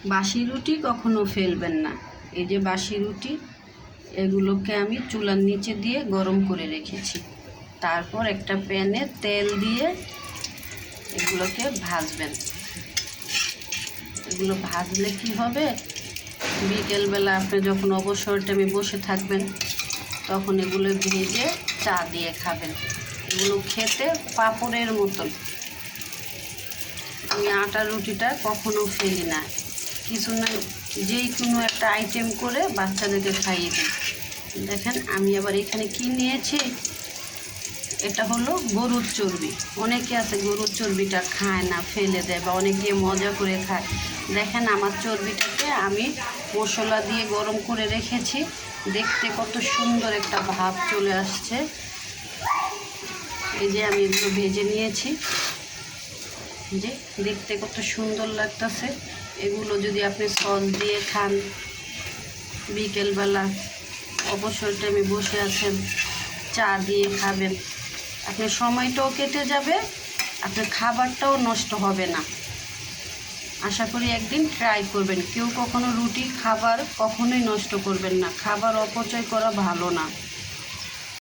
বাসি রুটি কখনো ফেলবেন না। এই যে বাসি রুটি, এগুলোকে আমি চুলার নিচে দিয়ে গরম করে রেখেছি। তারপর একটা প্যানে তেল দিয়ে এগুলোকে ভাজবেন। এগুলো ভাজলে কি হবে, বিকেলবেলা আপনি যখন অবসর টাইমে বসে থাকবেন তখন এগুলো ভেজে চা দিয়ে খাবেন। এগুলো খেতে পাঁপড়ের মতন। আমি আটার রুটিটা কখনো ফেলি না, কিছু না যেই কোনো একটা আইটেম করে বাচ্চাদেরকে খাইয়ে দিই। দেখেন আমি আবার এখানে কি নিয়েছি, এটা হলো গরুর চর্বি। অনেকে আছে গরুর চর্বিটা খায় না, ফেলে দেয়, বা অনেকে মজা করে খায়। দেখেন আমার চর্বিটাকে আমি মশলা দিয়ে গরম করে রেখেছি, দেখতে কত সুন্দর একটা ভাব চলে আসছে। এই যে আমি এগুলো ভেজে নিয়েছি, যে দেখতে কত সুন্দর লাগতেছে। এগুলো যদি আপনি সস দিয়ে খান, বিকেলবেলা অবসর টাইমে বসে আছেন, চা দিয়ে খাবেন, আপনার সময়টাও কেটে যাবে, আপনার খাবারটাও নষ্ট হবে না। আশা করি একদিন ট্রাই করবেন। কেউ কখনো রুটি খাবার কখনোই নষ্ট করবেন না, খাবার অপচয় করা ভালো না।